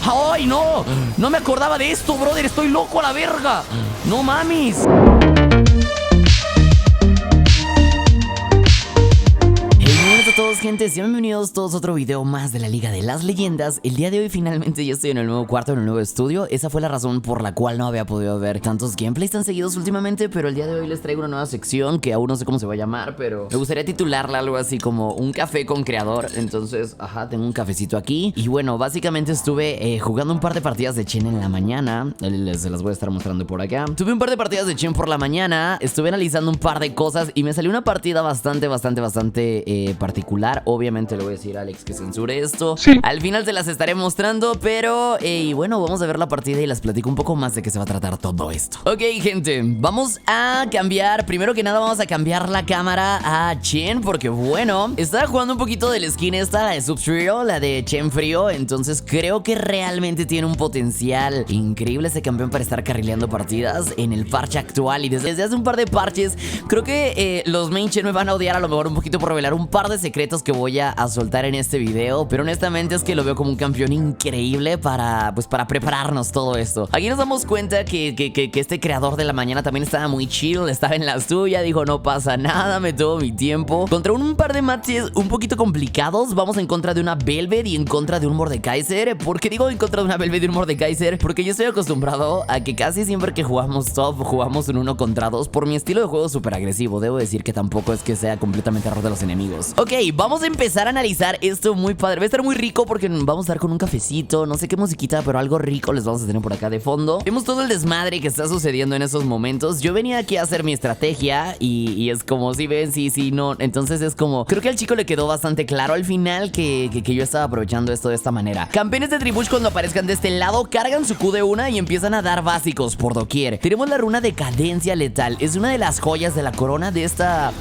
¡Ay, no! No me acordaba de esto, brother. Estoy loco a la verga. No mames. Hola a todos, gente, sean bienvenidos todos a otro video más de la Liga de las Leyendas. El día de hoy finalmente ya estoy en el nuevo cuarto, en el nuevo estudio. Esa fue la razón por la cual no había podido ver tantos gameplays tan seguidos últimamente, pero el día de hoy les traigo una nueva sección que aún no sé cómo se va a llamar, pero me gustaría titularla algo así como un café con creador. Entonces, tengo un cafecito aquí. Y bueno, básicamente estuve jugando un par de partidas de Chen en la mañana. Se las voy a estar mostrando por acá. Tuve un par de partidas de Chen por la mañana. Estuve analizando un par de cosas y me salió una partida bastante particular. Obviamente le voy a decir a Alex que censure esto. Sí. Al final se las estaré mostrando, pero y bueno, vamos a ver la partida y les platico un poco más de qué se va a tratar todo esto. Ok, gente, vamos a cambiar. Primero que nada vamos a cambiar la cámara a Chen, porque bueno, estaba jugando un poquito de la skin esta, la de Sub-Zero, la de Chen Frío. Entonces creo que realmente tiene un potencial increíble ese campeón para estar carrileando partidas en el parche actual. Y desde hace un par de parches, creo que los main Chen me van a odiar a lo mejor un poquito por revelar un par de secretos que voy a soltar en este video, pero honestamente es que lo veo como un campeón increíble para prepararnos todo esto. Aquí nos damos cuenta que este creador de la mañana también estaba muy chill, estaba en la suya, dijo no pasa nada, me tomo mi tiempo. Contra un par de matches un poquito complicados, vamos en contra de una Velvet y en contra de un Mordekaiser. ¿Por qué digo en contra de una Velvet y un Mordekaiser? Porque yo estoy acostumbrado a que casi siempre que jugamos top, jugamos en 1 contra 2 por mi estilo de juego súper agresivo. Debo decir que tampoco es que sea completamente error de los enemigos. Ok, vamos a empezar a analizar esto muy padre. Va a estar muy rico porque vamos a estar con un cafecito, no sé qué musiquita, pero algo rico les vamos a tener por acá de fondo. Vemos todo el desmadre que está sucediendo en esos momentos. Yo venía aquí a hacer mi estrategia y es como, si ven, sí, no. Entonces es como, creo que al chico le quedó bastante claro al final que yo estaba aprovechando esto de esta manera. Campeones de Tribush cuando aparezcan de este lado cargan su Q de una y empiezan a dar básicos por doquier. Tenemos la runa de Cadencia Letal. Es una de las joyas de la corona de esta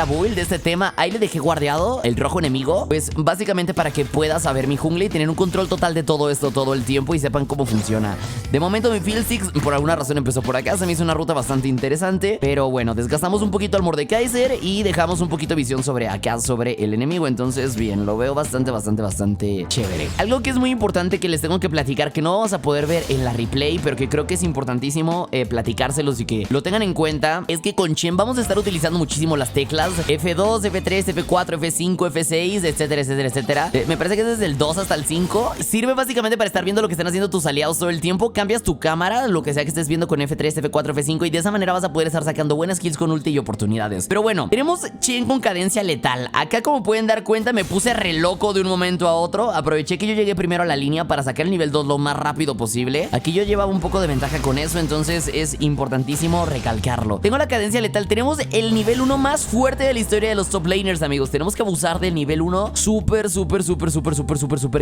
build, de este tema. Ahí le dejé guardeado el rojo enemigo, pues básicamente para que pueda saber mi jungla y tener un control total de todo esto todo el tiempo y sepan cómo funciona. De momento mi Field Six por alguna razón empezó por acá, se me hizo una ruta bastante interesante, pero bueno, desgastamos un poquito al Mordekaiser y dejamos un poquito de visión sobre acá, sobre el enemigo. Entonces bien, lo veo bastante chévere. Algo que es muy importante que les tengo que platicar, que no vamos a poder ver en la replay, pero que creo que es importantísimo platicárselos y que lo tengan en cuenta, es que con Chen vamos a estar utilizando muchísimo las teclas F2, F3, F4, F5, F6, etcétera. Me parece que desde el 2 hasta el 5 sirve básicamente para estar viendo lo que están haciendo tus aliados todo el tiempo. Cambias tu cámara, lo que sea que estés viendo con F3, F4, F5 y de esa manera vas a poder estar sacando buenas kills con ulti y oportunidades. Pero bueno, tenemos Chen con Cadencia Letal. Acá, como pueden dar cuenta, me puse re loco de un momento a otro. Aproveché que yo llegué primero a la línea para sacar el nivel 2 lo más rápido posible. Aquí yo llevaba un poco de ventaja con eso, entonces es importantísimo recalcarlo. Tengo la Cadencia Letal, tenemos el nivel 1 más fuerte de la historia de los top laners, amigos. Tenemos que abusar del nivel 1 súper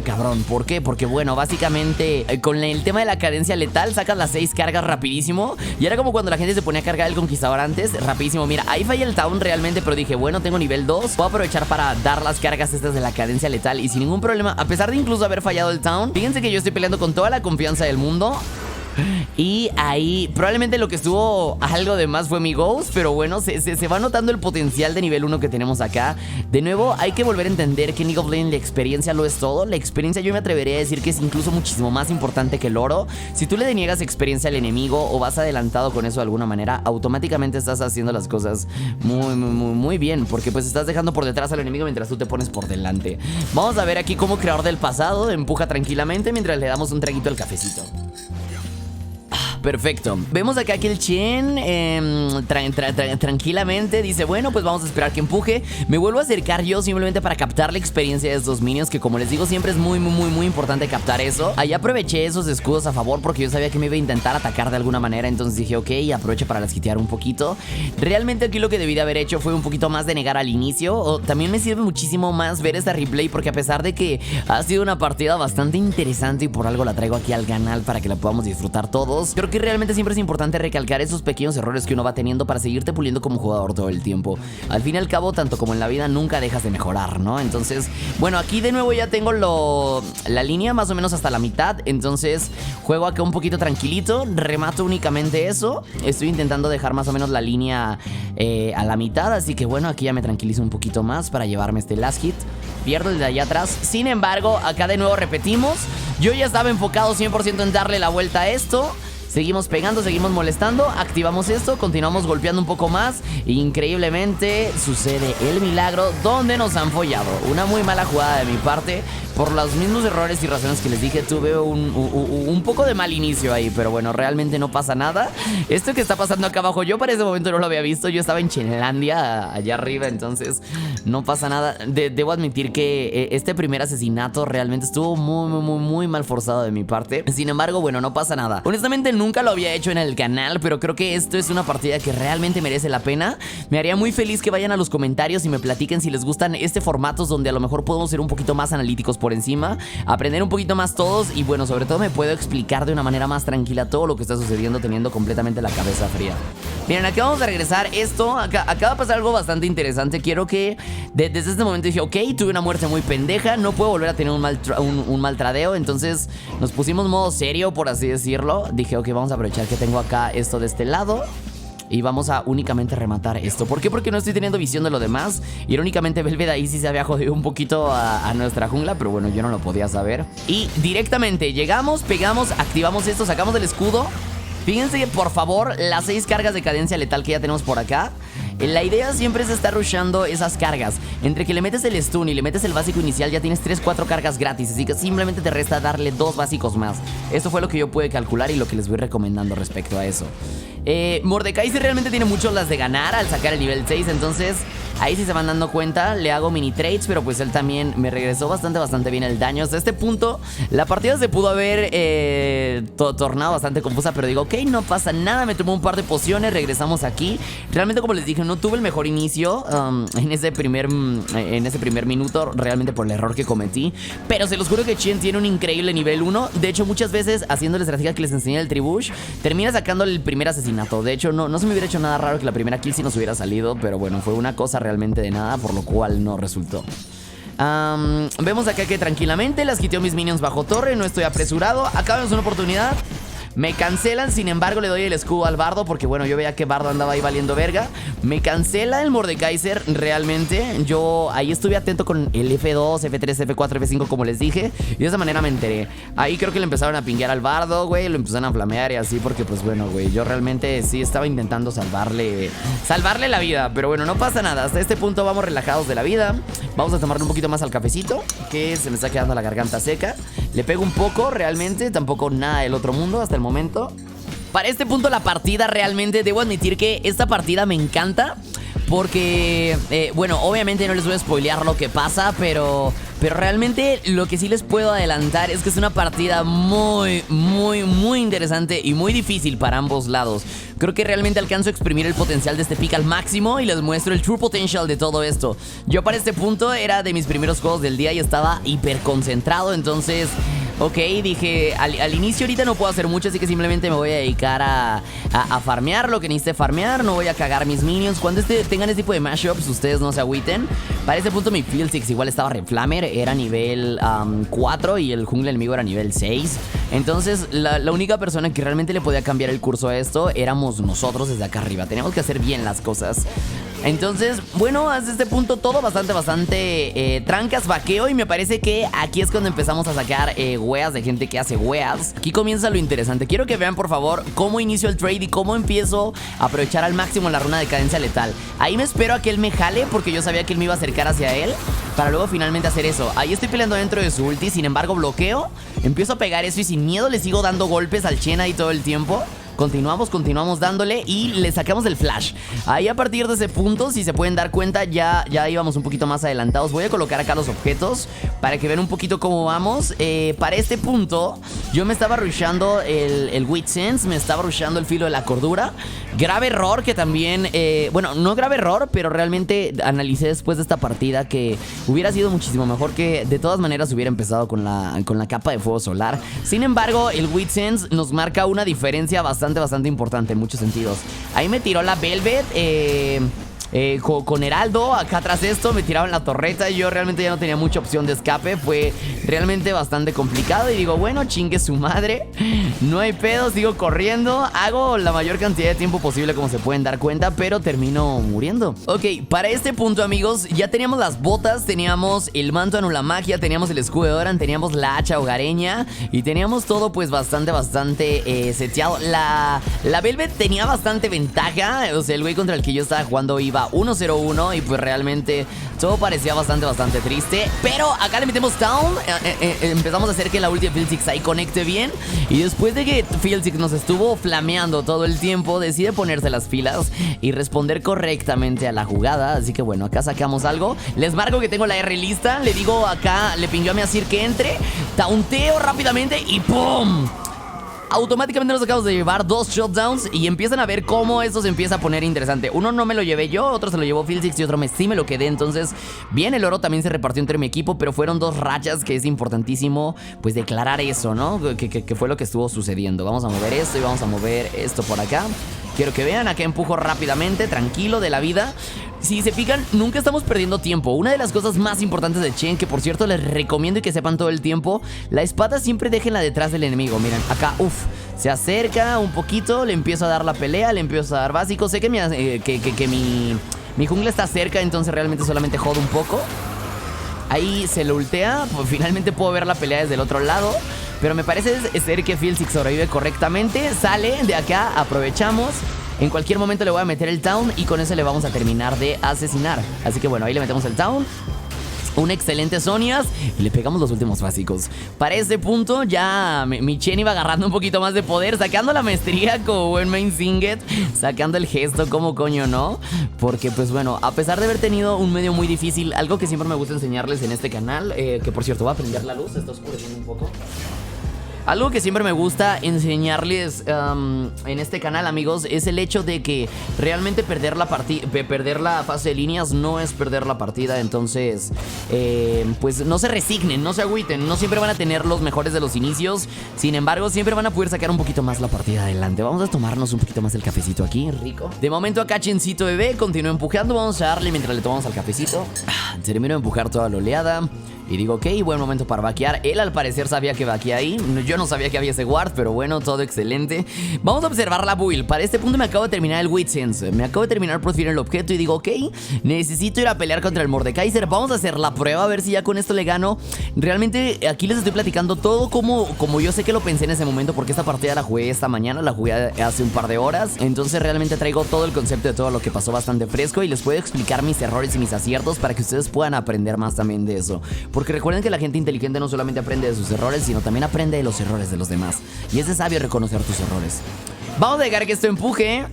cabrón. ¿Por qué? Porque bueno, básicamente con el tema de la Cadencia Letal sacas las 6 cargas rapidísimo. Y era como cuando la gente se ponía a cargar el Conquistador antes, rapidísimo. Mira, ahí falla el Town realmente, pero dije, bueno, tengo nivel 2, voy a aprovechar para dar las cargas estas de la Cadencia Letal y sin ningún problema, a pesar de incluso haber fallado el Town. Fíjense que yo estoy peleando con toda la confianza del mundo. Y ahí probablemente lo que estuvo algo de más fue mi Ghost, pero bueno, se va notando el potencial de nivel 1 que tenemos acá. De nuevo, hay que volver a entender que en League of Legends la experiencia lo es todo. La experiencia yo me atrevería a decir que es incluso muchísimo más importante que el oro. Si tú le deniegas experiencia al enemigo o vas adelantado con eso de alguna manera, automáticamente estás haciendo las cosas muy bien, porque pues estás dejando por detrás al enemigo mientras tú te pones por delante. Vamos a ver aquí cómo Creador del Pasado empuja tranquilamente mientras le damos un traguito al cafecito. Perfecto. Vemos acá que el Chen tranquilamente dice, bueno, pues vamos a esperar que empuje. Me vuelvo a acercar yo simplemente para captar la experiencia de estos minions, que como les digo, siempre es muy importante captar eso. Ahí aproveché esos escudos a favor porque yo sabía que me iba a intentar atacar de alguna manera. Entonces dije, ok, aprovecho para lasquitear un poquito. Realmente aquí lo que debí de haber hecho fue un poquito más de negar al inicio. También me sirve muchísimo más ver esta replay, porque a pesar de que ha sido una partida bastante interesante y por algo la traigo aquí al canal para que la podamos disfrutar todos, creo que que realmente siempre es importante recalcar esos pequeños errores que uno va teniendo para seguirte puliendo como jugador todo el tiempo. Al fin y al cabo, tanto como en la vida, nunca dejas de mejorar, ¿no? Entonces, bueno, aquí de nuevo ya tengo la línea más o menos hasta la mitad. Entonces, juego acá un poquito tranquilito, remato únicamente eso. Estoy intentando dejar más o menos la línea a la mitad, así que bueno, aquí ya me tranquilizo un poquito más para llevarme este last hit. Pierdo el de allá atrás. Sin embargo, acá de nuevo repetimos. Yo ya estaba enfocado 100% en darle la vuelta a esto. Seguimos pegando, seguimos molestando. Activamos esto, continuamos golpeando un poco más. Increíblemente sucede el milagro donde nos han follado. Una muy mala jugada de mi parte. Por los mismos errores y razones que les dije, tuve un poco de mal inicio ahí. Pero bueno, realmente no pasa nada. Esto que está pasando acá abajo, yo para ese momento no lo había visto. Yo estaba en Chenlandia, allá arriba, entonces no pasa nada. Debo admitir que este primer asesinato realmente estuvo muy mal forzado de mi parte. Sin embargo, bueno, no pasa nada. Honestamente nunca lo había hecho en el canal, pero creo que esto es una partida que realmente merece la pena. Me haría muy feliz que vayan a los comentarios y me platiquen si les gustan este formatos donde a lo mejor podemos ser un poquito más analíticos por encima, aprender un poquito más todos y bueno, sobre todo me puedo explicar de una manera más tranquila todo lo que está sucediendo teniendo completamente la cabeza fría. Miren, aquí vamos a regresar esto. Acá va a pasar algo bastante interesante. Quiero que desde este momento dije, ok, tuve una muerte muy pendeja, no puedo volver a tener un mal tradeo. Entonces nos pusimos modo serio, por así decirlo. Dije, ok, vamos a aprovechar que tengo acá esto de este lado y vamos a únicamente rematar esto. ¿Por qué? Porque no estoy teniendo visión de lo demás. Irónicamente, Velvet ahí sí se había jodido un poquito a nuestra jungla, pero bueno, yo no lo podía saber. Y directamente llegamos, pegamos, activamos esto, sacamos del escudo. Fíjense que, por favor, las 6 cargas de cadencia letal que ya tenemos por acá. La idea siempre es estar rushando esas cargas. Entre que le metes el stun y le metes el básico inicial, ya tienes 3-4 cargas gratis. Así que simplemente te resta darle 2 básicos más. Esto fue lo que yo pude calcular y lo que les voy recomendando respecto a eso. Mordekaiser realmente tiene mucho las de ganar al sacar el nivel 6. Entonces ahí sí se van dando cuenta. Le hago mini trades, pero pues él también me regresó bastante bien el daño. Hasta este punto la partida se pudo haber tornado bastante confusa, pero digo, ok, no pasa nada. Me tomé un par de pociones, regresamos aquí. Realmente, como les dije, no tuve el mejor inicio en ese primer minuto, realmente por el error que cometí. Pero se los juro que Chen tiene un increíble nivel 1. De hecho, muchas veces haciendo la estrategia que les enseñé del Tribush, termina sacándole el primer asesinato. De hecho, no se me hubiera hecho nada raro que la primera kill sí nos hubiera salido, pero bueno, fue una cosa realmente de nada, por lo cual no resultó. Vemos acá que tranquilamente las quiteo mis minions bajo torre, no estoy apresurado. Acá vemos una oportunidad. Me cancelan, sin embargo le doy el escudo al bardo porque bueno, yo veía que bardo andaba ahí valiendo verga. Me cancela el Mordekaiser realmente. Yo ahí estuve atento con el F2, F3, F4, F5 como les dije, y de esa manera me enteré. Ahí creo que le empezaron a pinguear al bardo, güey. Lo empezaron a flamear y así porque pues bueno, güey, yo realmente sí estaba intentando salvarle la vida. Pero bueno, no pasa nada, hasta este punto vamos relajados de la vida. Vamos a tomarle un poquito más al cafecito, que se me está quedando la garganta seca. Le pego un poco realmente, tampoco nada del otro mundo hasta el momento. Para este punto la partida realmente debo admitir que esta partida me encanta porque, bueno, obviamente no les voy a spoilear lo que pasa, pero realmente lo que sí les puedo adelantar es que es una partida muy interesante y muy difícil para ambos lados. Creo que realmente alcanzo a exprimir el potencial de este pick al máximo y les muestro el true potential de todo esto. Yo para este punto era de mis primeros juegos del día y estaba hiper concentrado, entonces... Ok, dije, al inicio ahorita no puedo hacer mucho, así que simplemente me voy a dedicar a farmear lo que necesite farmear. No voy a cagar mis minions. Cuando tengan este tipo de mashups, ustedes no se agüiten. Para ese punto mi Field Six igual estaba Reflamer, era nivel 4 y el jungla enemigo era nivel 6. Entonces la única persona que realmente le podía cambiar el curso a esto éramos nosotros desde acá arriba. Teníamos que hacer bien las cosas. Entonces, bueno, hasta este punto todo bastante trancas, vaqueo. Y me parece que aquí es cuando empezamos a sacar weas de gente que hace weas. Aquí comienza lo interesante. Quiero que vean, por favor, cómo inicio el trade y cómo empiezo a aprovechar al máximo la runa de cadencia letal. Ahí me espero a que él me jale, porque yo sabía que él me iba a acercar hacia él, para luego finalmente hacer eso. Ahí estoy peleando dentro de su ulti, sin embargo bloqueo. Empiezo a pegar eso y sin miedo le sigo dando golpes al Chen ahí todo el tiempo. Continuamos dándole y le sacamos el flash. Ahí a partir de ese punto, si se pueden dar cuenta, ya íbamos un poquito más adelantados. Voy a colocar acá los objetos para que vean un poquito cómo vamos. Para este punto, Yo me estaba rushando el Wit Sense, me estaba rushando el filo de la cordura. Grave error que también, bueno, no grave error, pero realmente analicé después de esta partida que hubiera sido muchísimo mejor que de todas maneras hubiera empezado con la capa de fuego solar. Sin embargo, el Wit Sense nos marca una diferencia bastante importante en muchos sentidos. Ahí me tiró la Velvet, con Heraldo, acá atrás esto, me tiraban la torreta y yo realmente ya no tenía mucha opción de escape. Fue realmente bastante complicado y digo, bueno, chingue su madre, no hay pedo, sigo corriendo. Hago la mayor cantidad de tiempo posible como se pueden dar cuenta, pero termino muriendo. Ok, para este punto, amigos, ya teníamos las botas, teníamos el manto anula magia, teníamos el escudo de Doran, teníamos la hacha hogareña y teníamos todo pues bastante seteado. La Velvet tenía bastante ventaja, o sea, el güey contra el que yo estaba jugando iba 1-0-1 y pues realmente todo parecía bastante triste. Pero acá le metemos down, empezamos a hacer que la ulti de Fieldsix ahí conecte bien. Y después de que Fieldsix nos estuvo flameando todo el tiempo, decide ponerse las filas y responder correctamente a la jugada. Así que bueno, acá sacamos algo. Les marco que tengo la R lista, le digo acá, le pingué a mi Azir que entre, taunteo rápidamente y ¡pum! Automáticamente nos acabamos de llevar 2 shutdowns y empiezan a ver cómo esto se empieza a poner interesante. Uno no me lo llevé yo, otro se lo llevó Fieldsix y otro sí me lo quedé. Entonces, bien, el oro también se repartió entre mi equipo, pero fueron 2 rachas que es importantísimo pues declarar eso, ¿no? Que fue lo que estuvo sucediendo. Vamos a mover esto y vamos a mover esto por acá. Quiero que vean, acá empujo rápidamente, tranquilo de la vida. Si se fijan, nunca estamos perdiendo tiempo. Una de las cosas más importantes de Chen, que por cierto les recomiendo y que sepan todo el tiempo, la espada siempre déjenla detrás del enemigo. Miren, acá, se acerca un poquito, le empiezo a dar la pelea, le empiezo a dar básico. Sé que mi jungla está cerca, entonces realmente solamente jodo un poco. Ahí se lo ultea, pues finalmente puedo ver la pelea desde el otro lado. Pero me parece ser que Fieldsix sobrevive correctamente. Sale de acá, aprovechamos. En cualquier momento le voy a meter el town y con eso le vamos a terminar de asesinar. Así que bueno, ahí le metemos el town. Un excelente Zonias y le pegamos los últimos básicos. Para este punto ya mi Chen iba agarrando un poquito más de poder, sacando la maestría como buen main Singed, sacando el gesto como coño no. Porque pues bueno, a pesar de haber tenido un medio muy difícil, algo que siempre me gusta enseñarles en este canal, que por cierto voy a prender la luz, está oscureciendo un poco. Algo que siempre me gusta enseñarles en este canal, amigos, es el hecho de que realmente perder la fase de líneas no es perder la partida. Entonces, pues no se resignen, no se agüiten. No siempre van a tener los mejores de los inicios. Sin embargo, siempre van a poder sacar un poquito más la partida adelante. Vamos a tomarnos un poquito más el cafecito aquí, rico. De momento acá Chencito bebé continúa empujando. Vamos a darle mientras le tomamos al cafecito. Termino de empujar toda la oleada. Y digo, ok, buen momento para vaquear. Él al parecer sabía que vaqueé ahí. Yo no sabía que había ese ward, pero bueno, todo excelente. Vamos a observar la build. Para este punto me acabo de terminar el Wit Sense. Me acabo de terminar por fin el objeto y digo, ok, necesito ir a pelear contra el Mordekaiser. Vamos a hacer la prueba, a ver si ya con esto le gano. Realmente aquí les estoy platicando todo como yo sé que lo pensé en ese momento, porque esta partida la jugué esta mañana, la jugué hace un par de horas. Entonces realmente traigo todo el concepto de todo lo que pasó bastante fresco y les puedo explicar mis errores y mis aciertos para que ustedes puedan aprender más también de eso. Porque recuerden que la gente inteligente no solamente aprende de sus errores, sino también aprende de los errores de los demás. Y es de sabio reconocer tus errores. Vamos a dejar que esto empuje.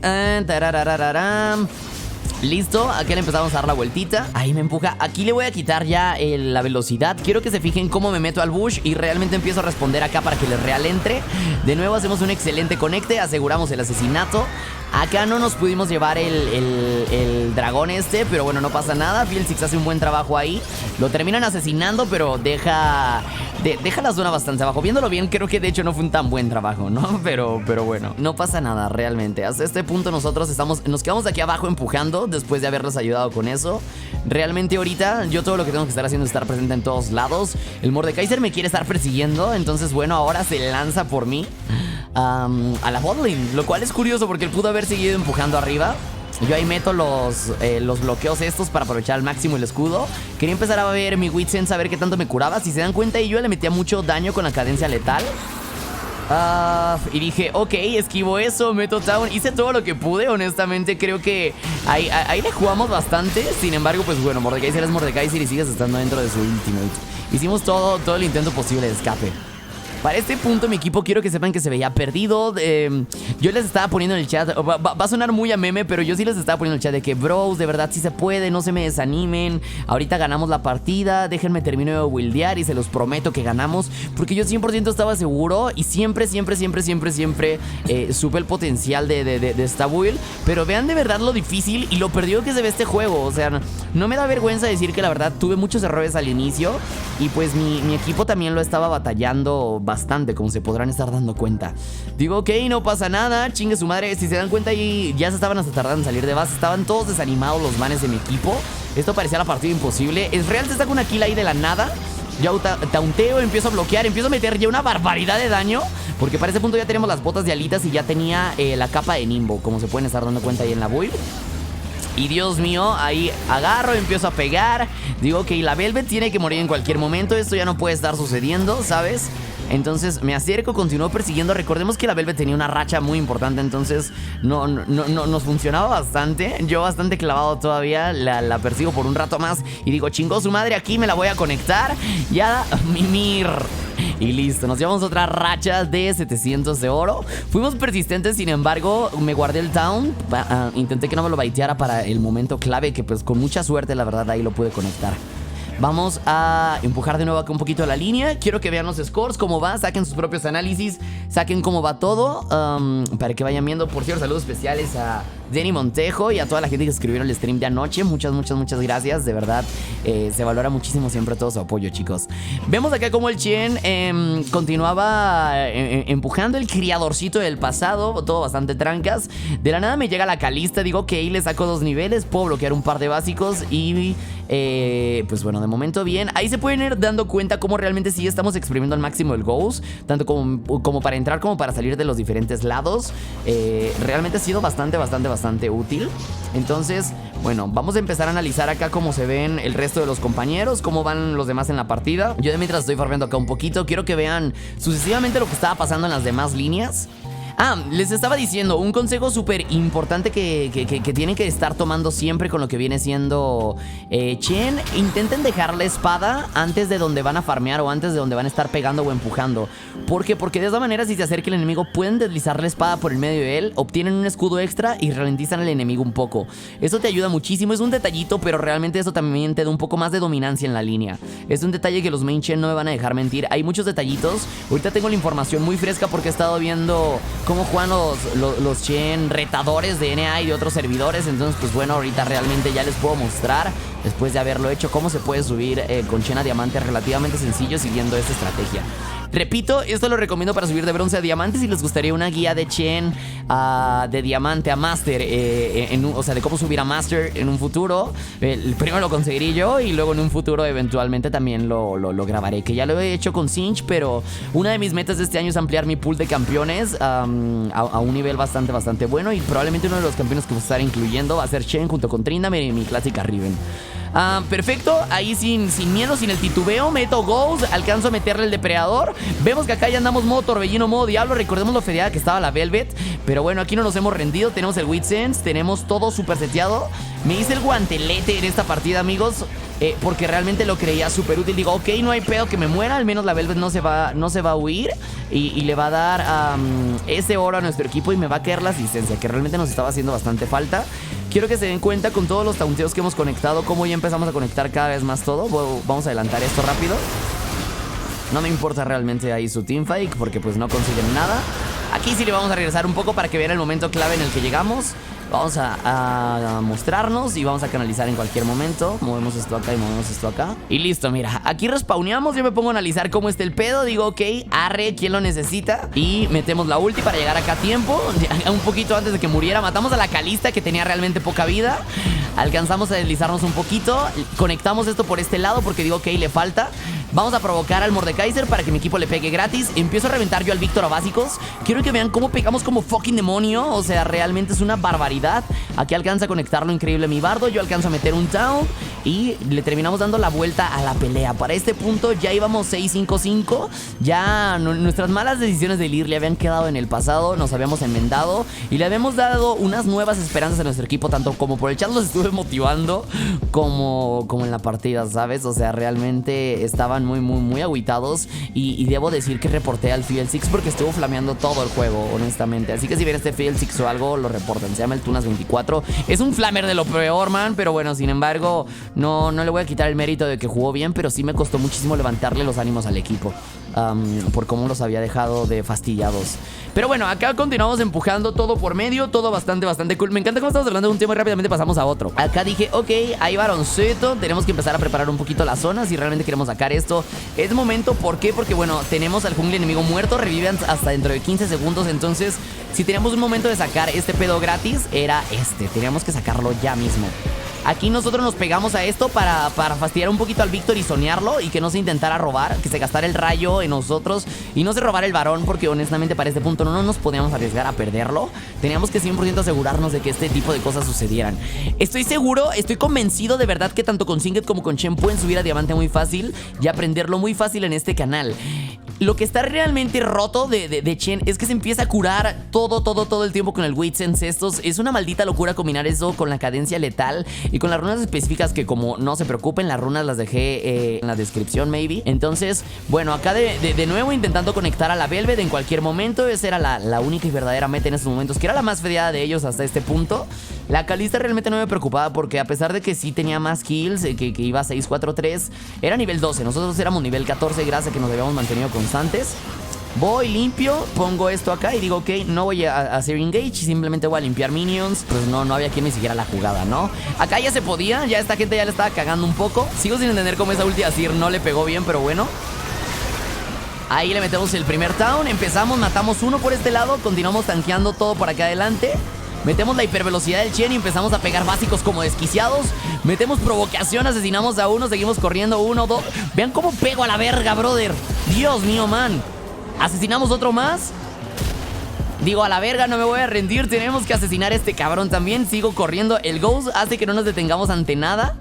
Listo, aquí le empezamos a dar la vueltita. Ahí me empuja. Aquí le voy a quitar ya la velocidad. Quiero que se fijen cómo me meto al bush y realmente empiezo a responder acá para que el real entre. De nuevo hacemos un excelente conecte. Aseguramos el asesinato. Acá no nos pudimos llevar el dragón este, pero bueno, no pasa nada. Fieldsix hace un buen trabajo ahí. Lo terminan asesinando, pero deja la zona bastante abajo. Viéndolo bien, creo que de hecho no fue un tan buen trabajo, ¿no? Pero bueno, no pasa nada realmente. Hasta este punto nosotros nos quedamos de aquí abajo empujando después de haberles ayudado con eso. Realmente ahorita yo todo lo que tengo que estar haciendo es estar presente en todos lados. El Mordekaiser me quiere estar persiguiendo, entonces bueno, ahora se lanza por mí a la botlane, lo cual es curioso porque él pudo haber seguido empujando arriba. Yo ahí meto los bloqueos estos para aprovechar al máximo el escudo. Quería empezar a ver mi Wit Sense, a ver qué tanto me curaba. Si se dan cuenta, yo le metía mucho daño con la cadencia letal. Y dije, ok, esquivo eso, meto down. Hice todo lo que pude, honestamente. Creo que ahí le jugamos bastante. Sin embargo, pues bueno, Mordekaiser es Mordekaiser y sigues estando dentro de su ultimate. Hicimos todo el intento posible de escape. Para este punto mi equipo quiero que sepan que se veía perdido. Yo les estaba poniendo en el chat, va a sonar muy a meme, pero yo sí les estaba poniendo en el chat de que bros, de verdad sí se puede, no se me desanimen. Ahorita ganamos la partida, déjenme termino de buildear y se los prometo que ganamos. Porque yo 100% estaba seguro y siempre supe el potencial de esta build. Pero vean de verdad lo difícil y lo perdido que se ve este juego. O sea, no me da vergüenza decir que la verdad tuve muchos errores al inicio. Y pues mi equipo también lo estaba batallando bastante, como se podrán estar dando cuenta. Digo, ok, no pasa nada, chingue su madre. Si se dan cuenta ahí, ya se estaban hasta tardando en salir de base. Estaban todos desanimados los manes de mi equipo. Esto parecía la partida imposible. Es real, se saca una kill ahí de la nada. Yo taunteo, empiezo a bloquear, empiezo a meter ya una barbaridad de daño. Porque para ese punto ya tenemos las botas de alitas y ya tenía la capa de Nimbo, como se pueden estar dando cuenta ahí en la build. Y Dios mío, ahí agarro, empiezo a pegar. Digo, ok, la Velvet tiene que morir en cualquier momento. Esto ya no puede estar sucediendo, ¿sabes? Entonces me acerco, continúo persiguiendo. Recordemos que la Velvet tenía una racha muy importante. Entonces no nos funcionaba bastante. Yo bastante clavado todavía. La persigo por un rato más. Y digo, chingó su madre, aquí me la voy a conectar. Ya, mimir. Y listo, nos llevamos otra racha de 700 de oro. Fuimos persistentes, sin embargo, me guardé el down. Intenté que no me lo baiteara para el momento clave, que pues con mucha suerte, la verdad, ahí lo pude conectar. Vamos a empujar de nuevo acá un poquito la línea. Quiero que vean los scores, cómo va. Saquen sus propios análisis, saquen cómo va todo, para que vayan viendo. Por cierto, saludos especiales a Denny Montejo y a toda la gente que escribieron el stream de anoche. Muchas gracias, de verdad. Se valora muchísimo siempre todo su apoyo, chicos. Vemos acá como el Chen continuaba empujando el criadorcito del pasado. Todo bastante trancas. De la nada me llega la Calista. Digo, ok, le saco 2 niveles. Puedo bloquear un par de básicos y... pues bueno, de momento bien. Ahí se pueden ir dando cuenta cómo realmente sí estamos exprimiendo al máximo el Ghost, tanto como para entrar como para salir de los diferentes lados. Realmente ha sido bastante útil. Entonces, bueno, vamos a empezar a analizar acá cómo se ven el resto de los compañeros, cómo van los demás en la partida. Yo de mientras estoy farmeando acá un poquito, quiero que vean sucesivamente lo que estaba pasando en las demás líneas. Les estaba diciendo, un consejo súper importante que tienen que estar tomando siempre con lo que viene siendo Chen. Intenten dejar la espada antes de donde van a farmear o antes de donde van a estar pegando o empujando. ¿Por qué? Porque de esa manera, si se acerca el enemigo, pueden deslizar la espada por el medio de él, obtienen un escudo extra y ralentizan al enemigo un poco. Eso te ayuda muchísimo, es un detallito, pero realmente eso también te da un poco más de dominancia en la línea. Es un detalle que los main Chen no me van a dejar mentir. Hay muchos detallitos. Ahorita tengo la información muy fresca porque he estado viendo cómo juegan los Chen retadores de NA y de otros servidores. Entonces pues bueno, ahorita realmente ya les puedo mostrar, después de haberlo hecho, cómo se puede subir con Chen a diamante relativamente sencillo siguiendo esta estrategia. Repito, esto lo recomiendo para subir de bronce a diamante. Si les gustaría una guía de Chen de diamante a master, o sea, de cómo subir a master en un futuro, primero lo conseguiré yo y luego en un futuro eventualmente también lo grabaré. Que ya lo he hecho con Sinch, pero una de mis metas de este año es ampliar mi pool de campeones a un nivel bastante bueno. Y probablemente uno de los campeones que voy a estar incluyendo va a ser Chen junto con Tryndamere y mi clásica Riven. Perfecto, ahí sin miedo, sin el titubeo, meto Ghost, alcanzo a meterle el depredador. Vemos que acá ya andamos modo torbellino, modo diablo. Recordemos lo fedeada que estaba la Velvet. Pero bueno, aquí no nos hemos rendido, tenemos el Wit Sense, tenemos todo súper seteado. Me hice el guantelete en esta partida, amigos, porque realmente lo creía súper útil. Digo, ok, no hay pedo que me muera, al menos la Velvet no se va a huir. Y le va a dar ese oro a nuestro equipo y me va a caer la asistencia, que realmente nos estaba haciendo bastante falta. Quiero que se den cuenta con todos los taunteos que hemos conectado, cómo ya empezamos a conectar cada vez más todo. Vamos a adelantar esto rápido. No me importa realmente ahí su teamfight, porque pues no consiguen nada. Aquí sí le vamos a regresar un poco para que vean el momento clave en el que llegamos. Vamos a mostrarnos y vamos a canalizar en cualquier momento. Movemos esto acá y movemos esto acá. Y listo, mira, aquí respawneamos. Yo me pongo a analizar cómo está el pedo. Digo, ok, arre, ¿quién lo necesita? Y metemos la ulti para llegar acá a tiempo. Un poquito antes de que muriera. Matamos a la Calista, que tenía realmente poca vida. Alcanzamos a deslizarnos un poquito. Conectamos esto por este lado porque digo, ok, le falta. Vamos a provocar al Mordekaiser para que mi equipo le pegue gratis. Empiezo a reventar yo al Víctor a básicos. Quiero que vean cómo pegamos como fucking demonio. O sea, realmente es una barbaridad. Aquí alcanza a conectarlo increíble mi bardo. Yo alcanzo a meter un town y le terminamos dando la vuelta a la pelea. Para este punto ya íbamos 6-5-5. Ya nuestras malas decisiones de Leer le habían quedado en el pasado. Nos habíamos enmendado y le habíamos dado unas nuevas esperanzas a nuestro equipo. Tanto como por el chat los estuve motivando, como en la partida, ¿sabes? O sea, realmente estaban estaban muy agüitados. Y debo decir que reporté al Fuel Six porque estuvo flameando todo el juego, honestamente. Así que si ven este Fuel Six o algo, lo reportan. Se llama el Tunas24. Es un flamer de lo peor, man. Pero bueno, sin embargo, no le voy a quitar el mérito de que jugó bien, pero sí me costó muchísimo levantarle los ánimos al equipo. Por cómo los había dejado de fastidiados. Pero bueno, acá continuamos empujando todo por medio. Todo bastante cool. Me encanta cómo estamos hablando de un tema y rápidamente pasamos a otro. Acá dije, ok, hay varoncito. Tenemos que empezar a preparar un poquito la zona si realmente queremos sacar esto. Es momento, ¿por qué? Porque bueno, tenemos al jungla enemigo muerto. Reviven hasta dentro de 15 segundos. Entonces, si teníamos un momento de sacar este pedo gratis, era este. Teníamos que sacarlo ya mismo. Aquí nosotros nos pegamos a esto para fastidiar un poquito al Víctor y soñarlo y que no se intentara robar, que se gastara el rayo en nosotros y no se robara el varón, porque honestamente para este punto no nos podíamos arriesgar a perderlo. Teníamos que 100% asegurarnos de que este tipo de cosas sucedieran. Estoy seguro, estoy convencido de verdad que tanto con Singed como con Chen pueden subir a diamante muy fácil y aprenderlo muy fácil en este canal. Lo que está realmente roto de Chen es que se empieza a curar todo el tiempo con el Wait Sense estos. Es una maldita locura combinar eso con la cadencia letal y con las runas específicas que, como no se preocupen, las runas las dejé en la descripción maybe. Entonces, bueno, acá de nuevo intentando conectar a la Velvet en cualquier momento. Esa era la única y verdadera meta en estos momentos, que era la más fedeada de ellos hasta este punto. La Kalista realmente no me preocupaba porque a pesar de que sí tenía más kills, que iba a 6-4-3, era nivel 12. Nosotros éramos nivel 14 gracias a que nos habíamos mantenido constantes. Voy, limpio, pongo esto acá y digo, ok, no voy a hacer engage, simplemente voy a limpiar minions. Pues no había quien me siguiera la jugada, ¿no? Acá ya se podía, ya esta gente ya le estaba cagando un poco. Sigo sin entender cómo esa ulti Azir no le pegó bien, pero bueno. Ahí le metemos el primer town, empezamos, matamos uno por este lado, continuamos tanqueando todo por acá adelante. Metemos la hipervelocidad del Chen y empezamos a pegar básicos como desquiciados. Metemos provocación, asesinamos a uno, seguimos corriendo, 1, 2. Vean cómo pego a la verga, brother. Dios mío, man. Asesinamos otro más. Digo, a la verga, no me voy a rendir. Tenemos que asesinar a este cabrón también. Sigo corriendo. El Ghost hace que no nos detengamos ante nada.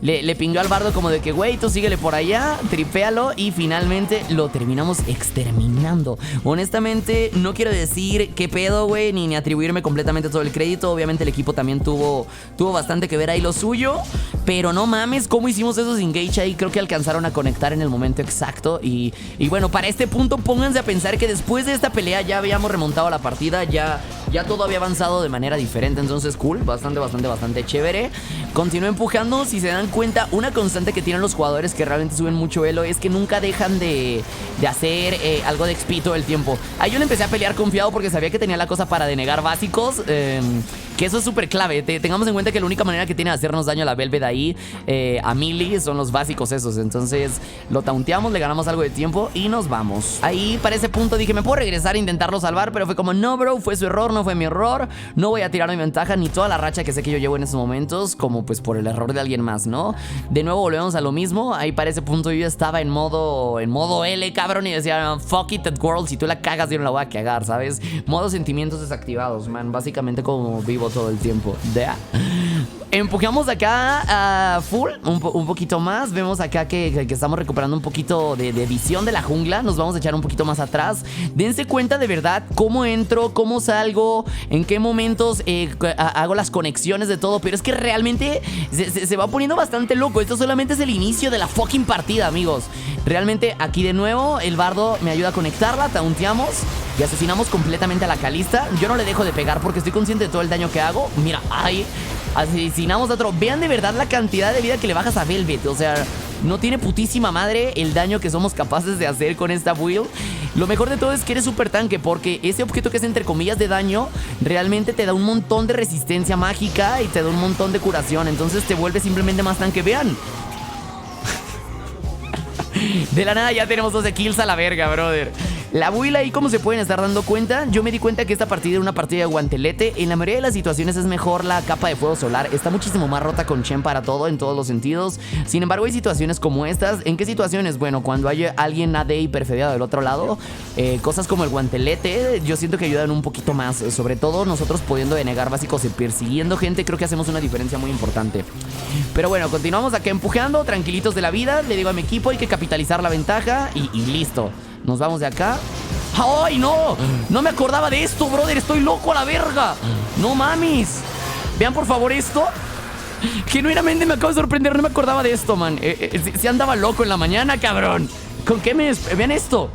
Le pinguó al bardo como de que, güey, tú síguele por allá, tripéalo. Y finalmente lo terminamos exterminando. Honestamente, no quiero decir qué pedo, güey, ni atribuirme completamente todo el crédito. Obviamente el equipo también tuvo bastante que ver ahí lo suyo. Pero no mames, cómo hicimos esos engage ahí. Creo que alcanzaron a conectar en el momento exacto. Y bueno, para este punto pónganse a pensar que después de esta pelea ya habíamos remontado la partida. Ya todo había avanzado de manera diferente. Entonces cool, bastante chévere. Continúo empujando. Si se dan cuenta, una constante que tienen los jugadores que realmente suben mucho elo es que nunca dejan de hacer algo de XP todo el tiempo. Ahí yo le empecé a pelear confiado porque sabía que tenía la cosa para denegar básicos, que eso es súper clave. Tengamos en cuenta que la única manera que tiene de hacernos daño a la Velvet ahí, a Millie, son los básicos esos. Entonces lo taunteamos, le ganamos algo de tiempo y nos vamos. Ahí para ese punto dije, me puedo regresar a intentarlo salvar, pero fue como, no bro, fue su error, no fue mi error. No voy a tirar mi ventaja ni toda la racha que sé que yo llevo en esos momentos, como pues por el error de alguien más, ¿no? De nuevo volvemos a lo mismo. Ahí para ese punto yo ya estaba en modo L, cabrón, y decía, fuck it at world, si tú la cagas yo no la voy a cagar, ¿sabes? Modo sentimientos desactivados, man. Básicamente como vivo todo el tiempo. Empujamos acá a full, un poquito más. Vemos acá que estamos recuperando un poquito de visión de la jungla. Nos vamos a echar un poquito más atrás. Dense cuenta de verdad cómo entro, cómo salgo, en qué momentos hago las conexiones de todo. Pero es que realmente se va poniendo bastante loco. Esto solamente es el inicio de la fucking partida, amigos. Realmente aquí de nuevo el bardo me ayuda a conectarla, taunteamos y asesinamos completamente a la Kalista. Yo no le dejo de pegar porque estoy consciente de todo el daño que hago. Mira, ahí asesinamos a otro. Vean de verdad la cantidad de vida que le bajas a Velvet. O sea, no tiene putísima madre el daño que somos capaces de hacer con esta build. Lo mejor de todo es que eres súper tanque, porque ese objeto que es entre comillas de daño realmente te da un montón de resistencia mágica y te da un montón de curación. Entonces te vuelve simplemente más tanque. Vean. De la nada ya tenemos 12 kills a la verga, brother. La build ahí, como se pueden estar dando cuenta, yo me di cuenta que esta partida era una partida de guantelete. En la mayoría de las situaciones es mejor la capa de fuego solar. Está muchísimo más rota con Chen para todo, en todos los sentidos. Sin embargo, hay situaciones como estas. ¿En qué situaciones? Bueno, cuando hay alguien AD hiperfedeado del otro lado, cosas como el guantelete, yo siento que ayudan un poquito más. Sobre todo nosotros pudiendo denegar básicos y persiguiendo gente, creo que hacemos una diferencia muy importante. Pero bueno, continuamos acá empujando, tranquilitos de la vida. Le digo a mi equipo, hay que capitalizar la ventaja y listo. Nos vamos de acá. ¡Ay, no! No me acordaba de esto, brother. Estoy loco a la verga. No mames. Vean por favor esto. Genuinamente me acabo de sorprender. No me acordaba de esto, man. Se andaba loco en la mañana, cabrón. ¿Con qué me... Vean esto.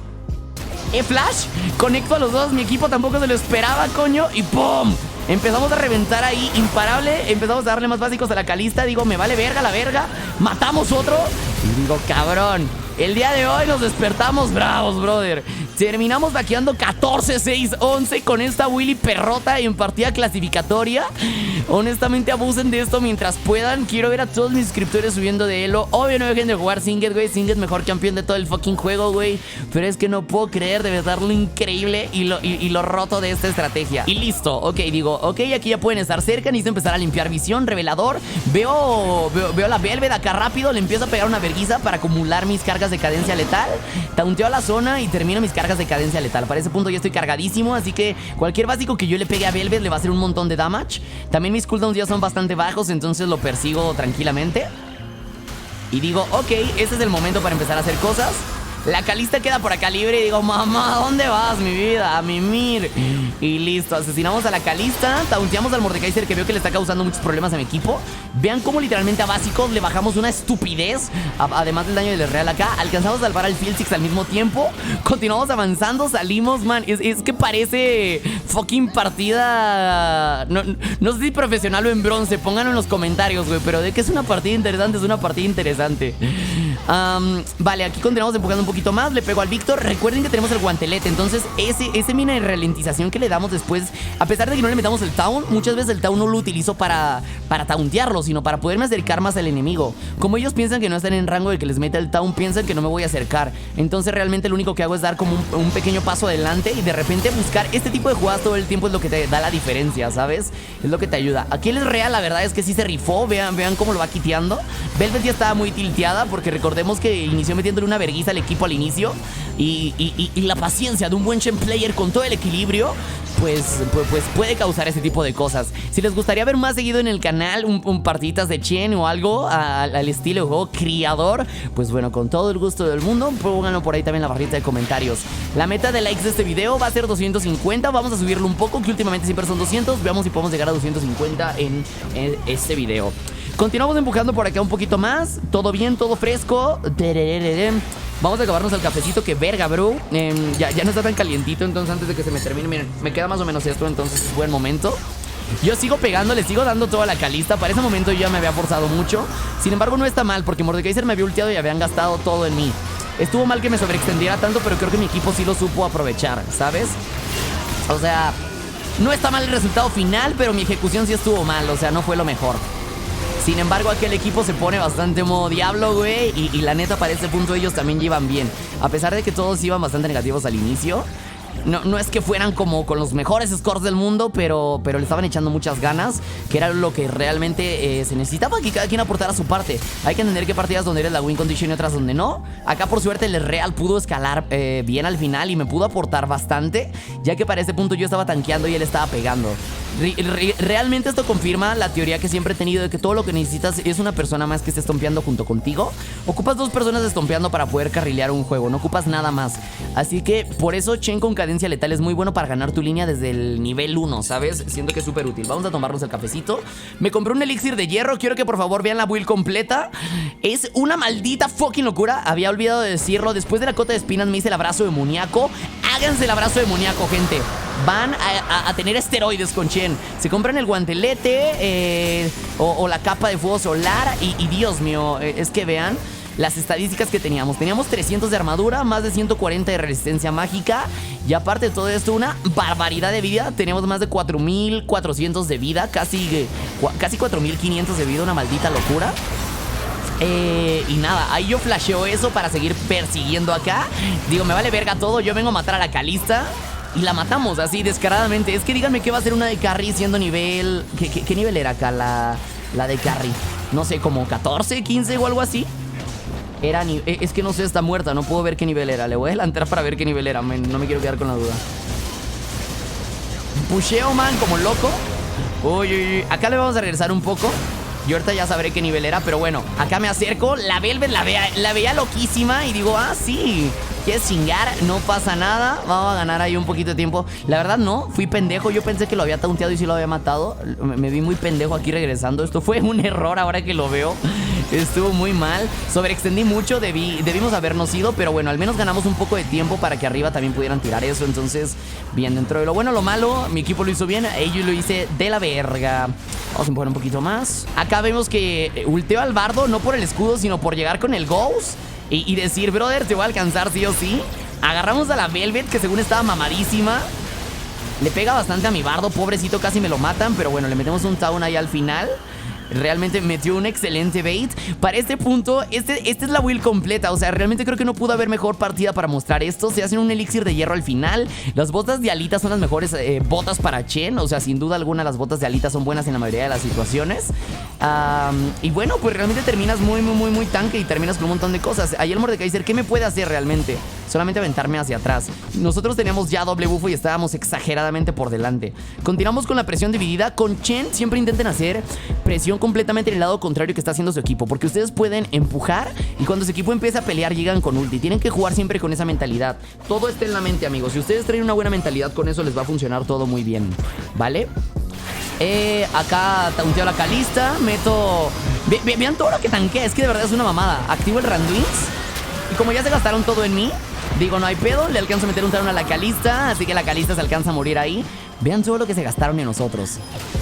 Flash. Conecto a los dos. Mi equipo tampoco se lo esperaba, coño. Y ¡pum! Empezamos a reventar ahí, imparable. Empezamos a darle más básicos a la Calista. Digo, me vale verga la verga. Matamos otro. Y digo, cabrón, el día de hoy nos despertamos bravos, brother. Terminamos vaqueando 14-6-11 con esta Willy perrota en partida clasificatoria. Honestamente, abusen de esto mientras puedan. Quiero ver a todos mis suscriptores subiendo de elo. Obvio, no dejen de jugar Singed, güey. Singed mejor campeón de todo el fucking juego, güey. Pero es que no puedo creer de verdad lo increíble y lo roto de esta estrategia. Y listo, ok, digo, ok, aquí ya pueden estar cerca. Necesito empezar a limpiar visión, revelador. Veo la Velvet acá rápido. Le empiezo a pegar una verguiza para acumular mis cargas de cadencia letal. Taunteo a la zona y termino mis cargas de cadencia letal. Para ese punto ya estoy cargadísimo, así que cualquier básico que yo le pegue a Velvet le va a hacer un montón de damage. También mis cooldowns ya son bastante bajos, entonces lo persigo tranquilamente. Y digo, ok, este es el momento para empezar a hacer cosas. La Calista queda por acá libre y digo, mamá, ¿dónde vas, mi vida? A mimir. Y listo, asesinamos a la Calista. Taunteamos al Mordekaiser, que veo que le está causando muchos problemas a mi equipo. Vean cómo literalmente a básicos le bajamos una estupidez, además del daño del Real acá. Alcanzamos a salvar al Field Six al mismo tiempo. Continuamos avanzando, salimos, man. Es que parece fucking partida. No sé si profesional o en bronce. Pónganlo en los comentarios, güey. Pero de que es una partida interesante, es una partida interesante. Vale, aquí continuamos empujando un poquito más. Le pego al Víctor. Recuerden que tenemos el guantelete. Entonces ese mina de ralentización que le damos después, a pesar de que no le metamos el Taun, muchas veces el Taun no lo utilizo para tauntearlo, sino para poderme acercar más al enemigo. Como ellos piensan que no están en rango de que les meta el Taun, piensan que no me voy a acercar. Entonces realmente lo único que hago es dar como un pequeño paso adelante y de repente buscar este tipo de jugadas todo el tiempo. Es lo que te da la diferencia, ¿sabes? Es lo que te ayuda. Aquí el Real, la verdad es que sí se rifó. Vean cómo lo va quiteando. Velvet ya estaba muy tilteada porque recordemos que inició metiéndole una verguiza al equipo al inicio. Y la paciencia de un buen Chen player con todo el equilibrio pues puede causar ese tipo de cosas. Si les gustaría ver más seguido en el canal un partiditas de Chen o algo al estilo de juego criador, pues bueno, con todo el gusto del mundo, pónganlo por ahí también en la barrita de comentarios. La meta de likes de este video va a ser 250. Vamos a subirlo un poco, que últimamente siempre son 200. Veamos si podemos llegar a 250 en este video. Continuamos empujando por acá un poquito más. Todo bien, todo fresco. Vamos a acabarnos el cafecito, que verga, bro. Ya no está tan calientito, entonces antes de que se me termine, miren, me queda más o menos esto, entonces es buen momento. Yo sigo pegando, le sigo dando toda la Calista. Para ese momento yo ya me había forzado mucho. Sin embargo, no está mal, porque Mordekaiser me había ulteado y habían gastado todo en mí. Estuvo mal que me sobreextendiera tanto, pero creo que mi equipo sí lo supo aprovechar, ¿sabes? O sea, no está mal el resultado final, pero mi ejecución sí estuvo mal, o sea, no fue lo mejor. Sin embargo, aquí el equipo se pone bastante modo diablo, güey. Y la neta, para este punto ellos también llevan bien. A pesar de que todos iban bastante negativos al inicio. No es que fueran como con los mejores scores del mundo, pero le estaban echando muchas ganas, que era lo que realmente se necesitaba, que cada quien aportara su parte. Hay que entender que hay partidas donde eres la win condition y otras donde no. Acá por suerte el Real pudo escalar bien al final y me pudo aportar bastante, ya que para ese punto yo estaba tanqueando y él estaba pegando. Realmente esto confirma la teoría que siempre he tenido de que todo lo que necesitas es una persona más que esté estompeando junto contigo. Ocupas dos personas estompeando para poder carrilear un juego, no ocupas nada más. Así que por eso Chen con cadencia letal es muy bueno para ganar tu línea desde el nivel 1, ¿sabes? Siento que es súper útil. Vamos a tomarnos el cafecito. Me compré un elixir de hierro. Quiero que por favor vean la build completa. Es una maldita fucking locura. Había olvidado de decirlo. Después de la cota de espinas me hice el abrazo demoníaco. Háganse el abrazo demoníaco, gente. Van a tener esteroides con Chen. Se compran el guantelete o la capa de fuego solar. Y Dios mío, es que vean las estadísticas que teníamos. Teníamos 300 de armadura, más de 140 de resistencia mágica. Y aparte de todo esto, una barbaridad de vida. Tenemos más de 4400 de vida. Casi 4500 de vida, una maldita locura. Y nada, ahí yo flasheo eso para seguir persiguiendo acá. Digo, me vale verga todo. Yo vengo a matar a la Calista y la matamos así descaradamente. Es que díganme qué va a ser una de carry siendo nivel... ¿Qué nivel era acá la de carry? No sé, como 14, 15 o algo así. Es que no sé, está muerta, no puedo ver qué nivel era. Le voy a adelantar para ver qué nivel era, no me quiero quedar con la duda. Pusheo, man, como loco. Uy, acá le vamos a regresar un poco. Y ahorita ya sabré qué nivel era, pero bueno, acá me acerco. La Velvet la veía loquísima y digo, ah, sí, ¿Quieres chingar? No pasa nada. Vamos a ganar ahí un poquito de tiempo. La verdad no, fui pendejo. Yo pensé que lo había taunteado y sí lo había matado. Me vi muy pendejo aquí regresando. Esto fue un error ahora que lo veo. Estuvo muy mal. Sobreextendí mucho. Debimos habernos ido. Pero bueno, al menos ganamos un poco de tiempo para que arriba también pudieran tirar eso. Entonces, bien, dentro de lo bueno, lo malo, mi equipo lo hizo bien. Yo lo hice de la verga. Vamos a empujar un poquito más. Acá vemos que ulteo al bardo, no por el escudo, sino por llegar con el Ghost y decir, brother, te voy a alcanzar sí o sí. Agarramos a la Velvet, que según estaba mamadísima. Le pega bastante a mi bardo, pobrecito, casi me lo matan. Pero bueno, le metemos un town ahí al final. Realmente metió un excelente bait. Para este punto, esta es la build completa. O sea, realmente creo que no pudo haber mejor partida para mostrar esto. Se hacen un elixir de hierro al final. Las botas de alitas son las mejores botas para Chen. O sea, sin duda alguna las botas de alitas son buenas en la mayoría de las situaciones. Y bueno, pues realmente terminas muy tanque y terminas con un montón de cosas. Ahí el Mordekaiser, ¿qué me puede hacer realmente? Solamente aventarme hacia atrás. Nosotros teníamos ya doble bufo y estábamos exageradamente por delante. Continuamos con la presión dividida. Con Chen siempre intenten hacer presión completamente en el lado contrario que está haciendo su equipo, porque ustedes pueden empujar y cuando su equipo empieza a pelear llegan con ulti. Tienen que jugar siempre con esa mentalidad. Todo está en la mente, amigos. Si ustedes traen una buena mentalidad, con eso les va a funcionar todo muy bien, ¿vale? Acá taunteo a la Kalista. Meto... Vean todo lo que tanquea. Es que de verdad es una mamada. Activo el Randuins y como ya se gastaron todo en mí, digo, no hay pedo, le alcanzo a meter un talón a la Kalista, así que la Kalista se alcanza a morir ahí. Vean todo lo que se gastaron en nosotros.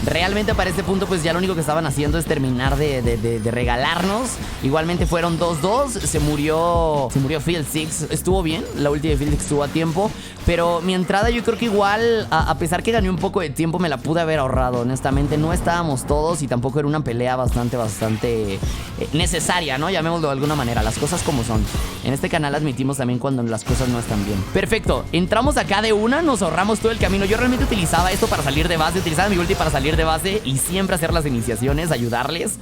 Realmente para este punto pues ya lo único que estaban haciendo es terminar de regalarnos. Igualmente fueron 2-2. Se murió Field Six. Estuvo bien, la ulti de Field Six estuvo a tiempo. Pero mi entrada yo creo que igual, a pesar que gané un poco de tiempo, me la pude haber ahorrado. Honestamente no estábamos todos y tampoco era una pelea bastante necesaria, ¿no? Llamémoslo de alguna manera, las cosas como son. En este canal admitimos también cuando las cosas no están bien. Perfecto, entramos acá de una, nos ahorramos todo el camino. Yo realmente utilizaba esto para salir de base, utilizaba mi ulti para salir de base y siempre hacer las iniciaciones, ayudarles.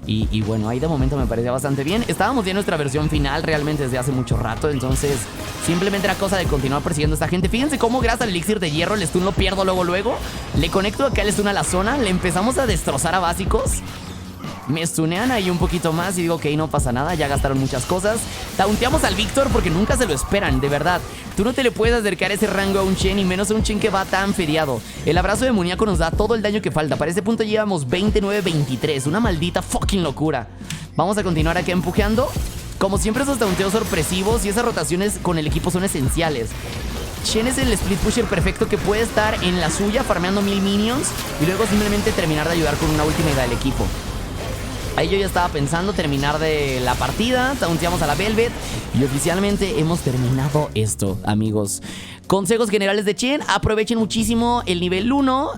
Y bueno, ahí de momento me parecía bastante bien. Estábamos ya en nuestra versión final realmente desde hace mucho rato. Entonces simplemente era cosa de continuar persiguiendo a esta gente. Fíjense cómo gracias al elixir de hierro el stun lo pierdo luego. Le conecto acá el stun a la zona. Le empezamos a destrozar a básicos. Me stunean ahí un poquito más y digo, ok, no pasa nada, ya gastaron muchas cosas. Taunteamos al Víctor porque nunca se lo esperan, de verdad. Tú no te le puedes acercar ese rango a un Chen y menos a un Chen que va tan feriado. El abrazo demoníaco nos da todo el daño que falta. Para este punto llevamos 29-23, una maldita fucking locura. Vamos a continuar aquí empujeando. Como siempre esos taunteos sorpresivos y esas rotaciones con el equipo son esenciales. Chen es el split pusher perfecto que puede estar en la suya farmeando 1000 minions y luego simplemente terminar de ayudar con una última del equipo. Ahí yo ya estaba pensando terminar de la partida. Taunteamos a la Velvet y oficialmente hemos terminado esto, amigos. Consejos generales de Chen: aprovechen muchísimo el nivel 1.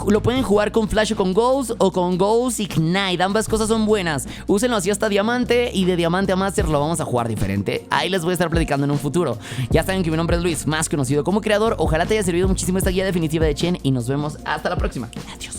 Lo pueden jugar con Flash o con Ghost, o con Ghost Ignite. Ambas cosas son buenas. Úsenlo así hasta Diamante, y de Diamante a Master lo vamos a jugar diferente. Ahí les voy a estar platicando en un futuro. Ya saben que mi nombre es Luis, más conocido como creador. Ojalá te haya servido muchísimo esta guía definitiva de Chen y nos vemos hasta la próxima. Adiós.